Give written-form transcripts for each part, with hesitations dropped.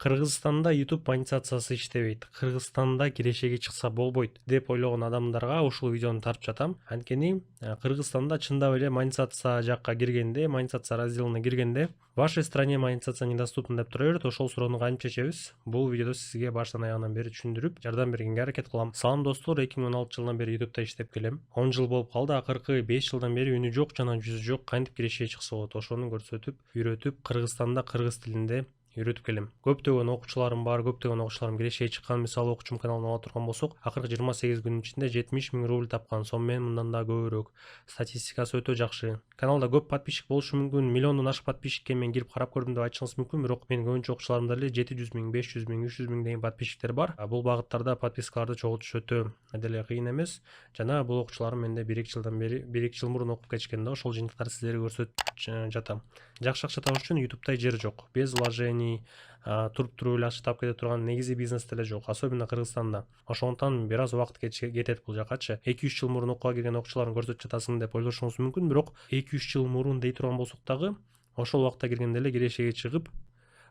Кыргызстанда YouTube монетизациясы иштебейт. Кыргызстанда кирешеги чыкса болбойт деп ойлогон адамдарга ушул видеону тартып жатам. Анткени Кыргызстанда чындап эле монетизация жакка киргенде, монетизация разделине киргенде, в вашей стране монетизация недоступна деп тура берет. Ошол суроону кантип чечебиз? Бул видеодо сизге баштан аягынан бери түшүндүрүп, жардам бергенге аракет кылам. Салам достор, 2016 жылдан бери YouTube'да иштеп келем. 10 жыл болуп калды, акыркы 5 жылдан бери үнү жок жана жүзү жок кантип кирешеги чыкса болот, ошону көрсөтүп, үйрөтүп, Кыргызстанда кыргыз тилинде үйрөтүп келем. Көптөгөн окуучуларым бар, көптөгөн окуучуларым кирешеги чыккан. Мисалы окуучум каналын ала турган болсок, акыркы 28 күнүн ичинде 70 000 рубль тапкан. Сом менен мындан да көбүрөөк. Статистикасы өтө жакшы. Каналда көп подписчик болушу мүмкүн, миллиондон ашык подписчикке мен кирип карап көрдүм деп айтышыңыз мүмкүн, бирок менин көбүнчө окуучуларымда эле 700 000, 500 000, 300 000 деген подписчиктер бар. Бул багыттарда подпискаларды чогултуш өтө деле кыйын эмес. Жана бул окуучуларым менде 1-2 жылдан бери, 1-2 жыл мурун окуп кетишкен да, ошол жыйынтыктарды сиздерге көрсөтүп жатам. Жакшы акча табыш үчүн YouTube'да жер жок. Без вложений, туруп эле акча таап кете турган негизи бизнес деле жок, особенно Кыргызстанда. Ошондуктан бир аз убакыт кетет бул жакачы. 2-3 жыл мурун окууга кирген окуучуларын көрсөтүп жатасың деп ойлошуңуз мүмкүн, бирок 2-3 жыл мурун дей турган болсок дагы, ошол убакта киргенде эле кирешеги чыгып,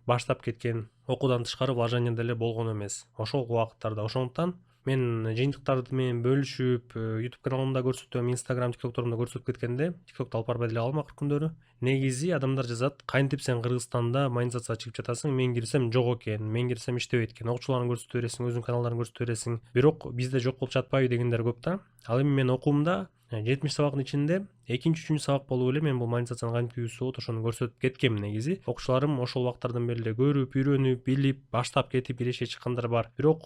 баштап кеткен, окуудан тышкары вложение деле болгон эмес ошол убакыттарда. Ошондуктан мен жыйынтыктарды менен бөлүшүп, YouTube каналымда көрсөтөм, Instagram, TikTokторумда көрсөтүп кеткенде, TikTokто алып барбай деле калдым акыркы күндөрү. Негизи адамдар жазат, кантип сен Кыргызстанда монетизация чыгып жатасың, мен кирсем жок экен, мен кирсем иштебейт экен, окуучуларыңды көрсөтө бересиң, өзүңдүн каналдарыңды көрсөтө бересиң, бирок бизде жок болуп жатпайбы дегендер көп да. Ал эми мен окуумда 70 сабактын ичинде 2-3 сабак болуп эле мен бул монетизацияны кантип үйрөтсө болот ошону көрсөтүп кеткем негизи. Окуучуларым ошол убактардан бери эле көрүп, үйрөнүп, билип, баштап кетип кирешеги чыккандар бар. Бирок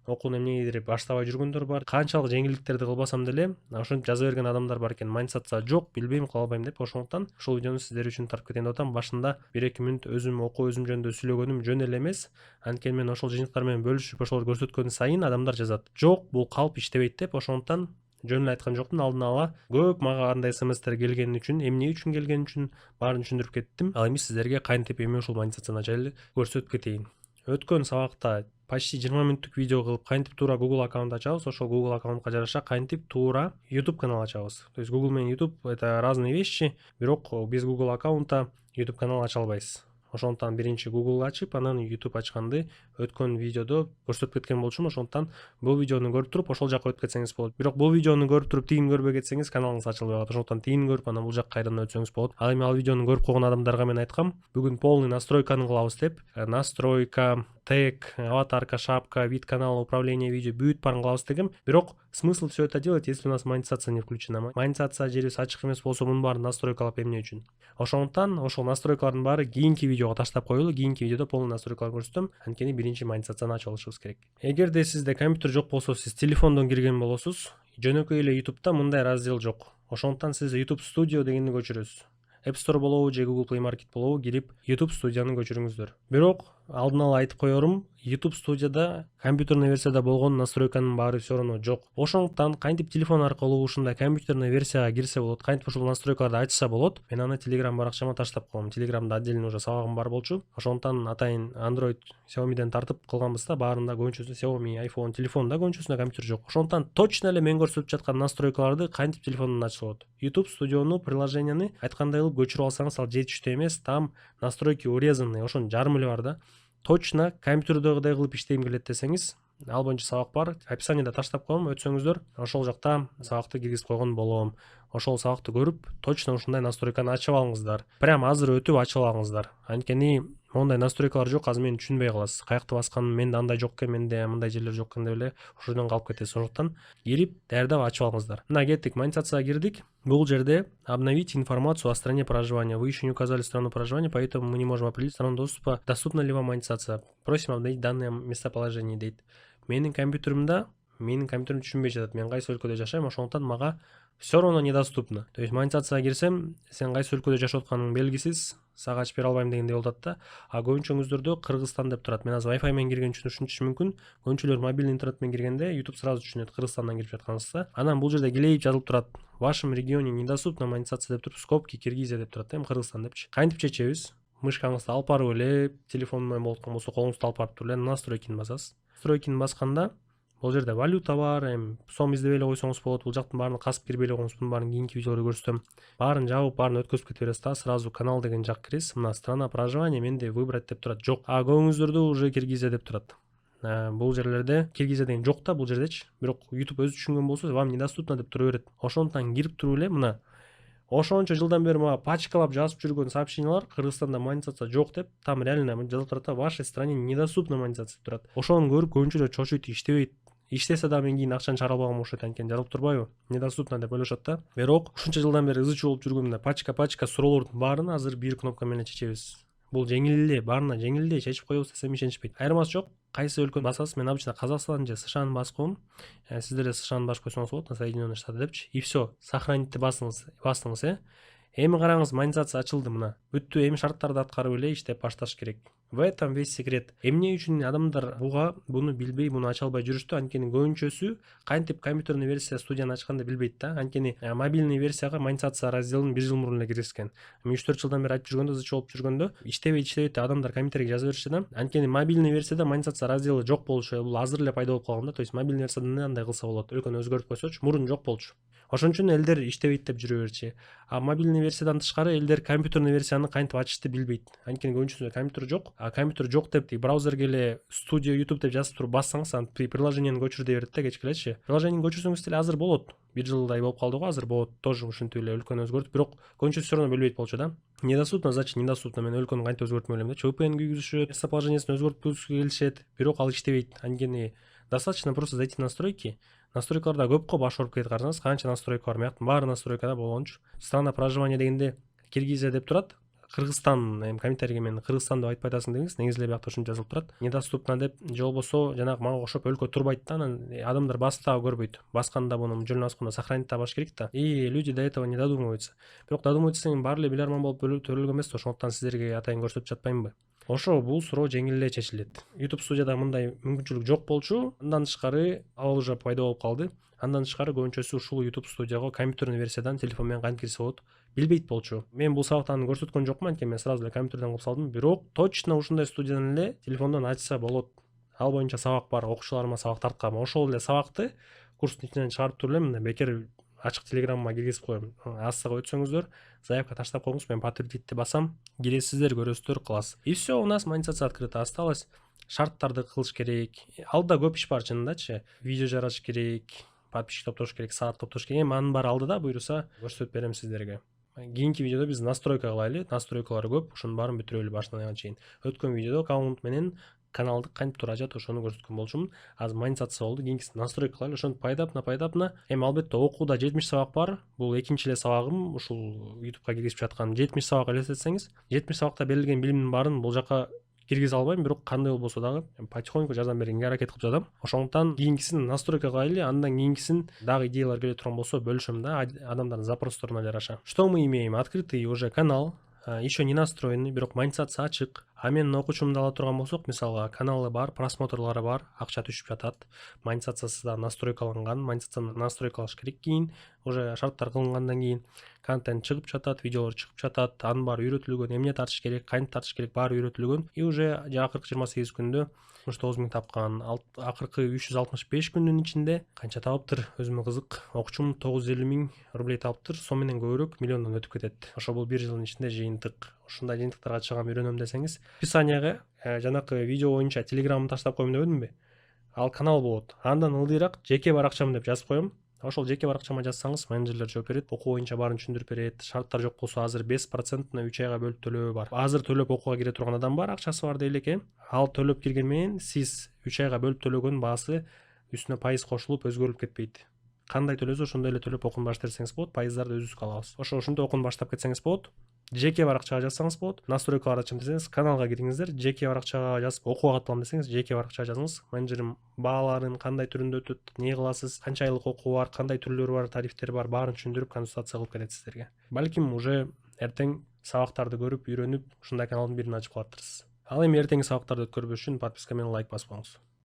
окууну эмнегедир баштабай жүргөндөр бар. Канчалык жеңилдиктерди кылбасам деле, ошентип жаза берген адамдар бар экен. Монетизация жок, билбейм, кыла албайм деп. Ошондуктан ушул видеону сиздер үчүн тартып кетейин деп атам. Башында 1-2 мүнөт өзүм окуу, өзүм жөнүндө сүйлөгөнүм жөн эле эмес. Анткени мен ошол жыйынтыктар менен бөлүшүп, ошолорду көрсөткөн сайын адамдар жазат, жок, бул калп иштебейт деп. Ошондуктан жөн эле айткан жокмун, алдын ала көп мага андай смстер келген үчүн, эмне үчүн келген үчүн баарын түшүндүрүп кеттим. Ал эми сиздерге кантип эми ушул монетизацияны жайлы көрсөтүп кетейин. Өткөн сабакта почти 20 мүнөттүк видео кылып, кантип туура Google аккаунт ачабыз, ошол Google аккаунтка жараша кантип туура YouTube канал ачабыз. То есть Google менен YouTube это разные вещи, бирок без Google аккаунта YouTube канал ача албайсыз. Ошондуктан биринчи Google ачып, анан YouTube ачканды өткөн видеодо көрсөтүп кеткен болчумун. Ошондуктан бул видеону көрүп туруп ошол жакка өтүп кетсеңиз болот. Бирок бул видеону көрүп туруп тигин көрбөй кетсеңиз каналыңыз ачылбай калат. Ошондуктан тигин көрүп, анан бул жакка кайрадан өтсөңүз болот. Ал эми ал видеону көрүп койгон адамдарга мен айткам, бүгүн полный настройканы кылабыз деп. Настройка, тег, аватарка, шапка, вид канала, управление видео, бүт баарын кылабыз дегем. Бирок смысл все это делать, если у нас монетизация не включена? Монетизация жерибиз ачык эмес болсо, мунун баарын настройкалап эмне үчүн? Ошондуктан ошол настройкалардын баары кийинки видеого таштап коелу. Кийинки видеодо полный настройкаларды көрсөтөм. Анткени биринчи монетизацияны ачып алышыбыз керек. Эгерде сизде компьютер жок болсо, сиз телефондон кирген болосуз. Жөнөкөй эле YouTube'да мындай раздел жок. Ошондуктан сиз YouTube Studio дегенди көчүрөсүз. App Store болобу же Google Play Market болобу, кирип YouTube Studio'ну көчүрүңүздөр. Бирок алдын ала айтып коерум, YouTube Studio'да компьютерный версияда болгон настройканын баары все равно жок. Ошондуктан кантип телефон аркылуу ушундай компьютерный версияга кирсе болот, кантип ушул настройкаларды ачса болот, мен аны Telegram баракчама таштап коем. Telegramда отдельно уже сабагым бар болчу. Ошондуктан атайын Android, Xiaomi'ден тартып кылганбыз да, баарында көбүнчөсү Xiaomi, iPhone, телефонда көбүнчөсүндө компьютер жок. Ошондуктан точно эле мен көрсөтүп жаткан настройкаларды кантип телефондон ачса болот. YouTube Studio'ну, приложенияны айткандай кылып көчүрүп алсаңыз, ал 7-3 эмес, там настройки урезанные, ошонун жарымы эле бар да. Точно компьютердегидей кылып иштейм келет десеңиз, ал боюнча сабак бар. Описаниеда таштап коем, өтсөңүздөр, ошол жакта сабакты киргизип койгон болом. Ошол сабакты көрүп, точно ушундай настройканы ачып алыңыздар. Прям азыр өтүп ачып алыңыздар. Анткени мондай настройкалар жок, азыр мени түшүнбөй каласыз. Каякты басканын, менде андай жок экен, менде мындай жерлер жок экен деп эле ошодон калып кетесиз. Ошондуктан кирип, даярдап ачып алыңыздар. Мына кеттик, монетизацияга кирдик. Бул жерде обновить информацию о стране проживания. Вы еще не указали страну проживания, поэтому мы не можем определить страну доступа. Доступна ли вам монетизация? Просим обновить данные местоположения дейт. Менин компьютеримде түшүнбөй жатат. Мен кайсы өлкөдө жашайм, ошондуктан мага все равно недоступно. То есть монетизацияга кирсем, сен кайсы өлкөдө жашап атканың белгисиз, сага ачып бере албайм дегендей болот да. А көбүнчөңүздөрдө Кыргызстан деп турат. Мен азыр Wi-Fi менен кирген үчүн ушинтиши мүмкүн. Көбүнчөлөр мобильный интернет менен киргенде YouTube сразу түшүнөт Кыргызстандан кирип жатканыңызды. Анан бул жерде келейип жазылып турат. В вашем регионе недоступна монетизация деп туруп, скобки Киргизия деп турат, эми Кыргызстан депчи. Кантип чечебиз? Мышкаңызды алып барып эле, телефон менен болуп аткан болсо, колуңузду алып барып туруп эле настройкини басасыз. Настройкини басканда Бул жерде валюта бар, эми сом издебей эле койсоңуз болот. Бул жактын баарын казып кирбей эле коюңуз. Бунун баарын кийинки видеолордо көрсөтөм. Баарын жабып, баарын өткөзүп кете бересиз да, сразу канал деген жак киресиз. Мына страна проживания менде выбрать деп турат. Жок. А көңүңүздөрдө уже Киргизия деп турат. Бул жерлерде Киргизия деген жок да, бул жердечи. Бирок YouTube өзү түшүнгөн болсо, вам недоступно деп тура берет. Ошондон кирип туруп эле мына ошончо жылдан бери мага пачкалап жазып жүргөн сообщениялар Кыргызстанда монетизация жок деп, там реально жазып турат, в вашей стране недоступна монетизация деп турат. Ошону көрүп көбүнчөлөр чочуйт, иштебейт. Иштесе да мен кийин акчаны чыгара албаган болушат, анткени жазылып турбайбы? Недоступно деп ойлошот да. Бирок ушунча жылдан бери ызы чуу болуп жүргөн мына пачка суроолордун баарын азыр бир кнопка менен чечебиз. Бул жеңил эле, баарына жеңил эле чечип коебуз десем ишенишпейт. Айырмасы жок. Кайсы өлкөнү басасыз? Мен обычно Казакстан же SHAны басып коем. Сиздер да SHAны басып койсоңуз болот, Соединенные Штаты депчи. И все. Сохранитти бастыңыз, Эми караңыз, монетизация ачылды мына. Бүттү, эми шарттарды аткарып эле иштеп башташ керек. В этом весь секрет. Эмне үчүн адамдар буну билбей, буну ача албай жүрүштү? Анткени көбүнчөсү кантип компьютерный версия студияны ачканды билбейт да. Анткени мобильный версияга монетизация разделин 1 жыл мурун эле киргизген. Эми 3-4 жылдан бери айтып жүргөндө, ызы чуу болуп жүргөндө, иштебейт адамдар компьютерге жаза беришти да. Анткени мобильный версияда монетизация разделы жок болчу, бул азыр эле пайда болуп калган да. То есть мобильный версияда кандай кылса болот? Өлкөнү өзгөртүп койсочу, мурун жок болчу. Ошон үчүн элдер иштебейт деп жүрө берчи. А мобильный версиядан тышкары элдер компьютерный версияны кантип ачышты билбейт. Анткени көбүнчөсүндө компьютер жок. А компьютер жок деп браузерге эле студия YouTube деп жазып туруп бассаңыз, анан приложениени көчүр дей берет да кечке элечи. Приложениени көчүрсөңүз деле азыр болот. 1 жылдай болуп калды го, азыр болот. Тоже ушинтип эле өлкөнү өзгөртүп, бирок көбүнчөсү всё равно билбейт болчу да. Недоступно, значит недоступно. Мен өлкөнү кантип өзгөртмөй элем да. VPN күйгүзүшөт, местоположениесин өзгөрткүзгү келишет, бирок ал иштебейт. Анткени достаточно просто зайти в настройки. Настройкаларда көп баш ооруп кетет, карасаңыз, канча настройка бар. Мыяктын баары настройкада болгончу. Страна проживания дегенде Киргизия деп турат. Кыргызстан, эми комментарийге мен Кыргызстан деп айтпай атасың деңиз, негизи эле биякта ушинтип жазылып турат. Недоступно деп, же болбосо жанагы мага окшоп өлкө турбайт да, анан адамдар басып дагы көрбөйт. Басканда муну жөн басканда сохранить табаш керек да. И люди до этого не додумываются. Бирок додумываться десең, баары эле биларман болуп төрөлгөн эмес да, ошондуктан сиздерге атайын көрсөтүп жатпаймынбы? Ошо бул суроо жеңил эле чечилет. YouTube студияда мындай мүмкүнчүлүк жок болчу, андан тышкары ал уже пайда болуп калды. Андан тышкары көбүнчөсү ушул YouTube студияга компьютерный версиядан телефон менен кантип кирсе болот билбейт болчу. Мен бул сабактан көрсөткөн жокмун, анткени мен сразу эле компьютерден кылып салдым, бирок точно ушундай студиядан эле телефондон ачса болот. Ал боюнча сабак бар, окуучуларыма сабак тарткам. Ошол эле сабакты курстун ичинен чыгарып туруп эле мына бекер ачык телеграммага киргизип коем. Ассага өтсөңүздөр, заявка таштап коюңуз, мен подтвердитти басам, киресиздер, көрөсүздөр, класс. И все, у нас монетизация открыта. Осталось шарттарды кылыш керек. Алда көп иш бар чынындачы. Видео жаратыш керек, подписчик топтош керек, саат топтош керек. Эми анын баары алдыда, буюрса көрсөтүп берем сиздерге. Кийинки видеодо биз настройка кылайлы. Настройкалары көп, ушунун баарын бүтүрөлү башынан аягына чейин. Өткөн видеодо аккаунт менен каналды кантип тура ачат, ошону көрсөткөн болчумун. Азыр монетизация болду, кийинкисин настройка кылайлы. Ошентип пайдапна. Эми албетте окууда 70 сабак бар. Бул экинчи эле сабагым, ушул YouTubeга киргизип жаткан 70 сабак элестетсеңиз, 70 сабакта берилген билимдин баарын бул жака киргизе албайм, бирок кандай болбосо дагы потихоньку жардам бергенге аракет кылып жатам. Ошондуктан кийинкисин настройка кылайлы, андан кийинкисин дагы идеялар келе турган болсо бөлүшөм да, адамдардын запросторуна жараша. Что мы имеем? Открытый уже канал, еще не настроенный, бирок монетизация ачык. А менин окуучумду ала турган болсок, мисалга каналы бар, просмотрлары бар, акча түшүп жатат. Монетизациясы да настройкаланган, монетизацияны настройкалаш керек. Кийин уже шарттар кылынгандан кийин контент чыгып жатат, видеолор чыгып жатат. Анын баары үйрөтүлгөн, эмне тартыш керек, кантип тартыш керек, баары үйрөтүлгөн. И уже акыркы 28 күндө 69 миң тапкан, акыркы 365 күндүн ичинде канча табыптыр, өзүмө кызык. Окуучум 950 миң рублей табыптыр, сом менен көбүрөөк миллиондон өтүп кетет. Ошо бул 1 жылдын ичинде жыйынтык. Ушундай жыйынтыктарга чыгам, үйрөнөм десеңиз, описанияга жанакы видео боюнча телеграммы таштап коем дебедимби? Ал канал болот. Андан ылдыйраак жеке баракчам деп жазып коем. Ошол жеке баракчама жазсаңыз, менеджерлер жооп берет, окуу боюнча баарын түшүндүрүп берет. Шарттар жок болсо азыр 5% 3 айга бөлүп төлөө бар. Азыр төлөп окууга кире турган адам бар, акчасы бар дейли экен. Ал төлөп кирген менен сиз 3 айга бөлүп төлөгөн баасы үстүнө пайыз кошулуп өзгөрүлүп кетпейт. Кандай төлөсө ошондой эле төлөп окууну баштырсаңыз болот, пайыздарды өзүбүз алабыз. Ошентип окууну баштап кетсеңиз болот. Жеке баракчага жазсаңыз болот. Настройкаларды ачам десеңиз, каналга кириңиздер. Жеке баракчага жазып окууга катылам десеңиз, жеке баракчага жазыңыз. Менеджерим бааларын кандай түрүндө өтөт, эмне кыласыз, канча айлык окуу бар, кандай түрлөрү бар, тарифтери бар, баарын түшүндүрүп консультация кылып кетет сиздерге. Балким уже эртең сабактарды көрүп, үйрөнүп, ушундай каналдын бирин ачып калаттырсыз. Ал эми эртеңки сабактарды өткөрбөш үчүн подписка менен лайк басып коюңуз.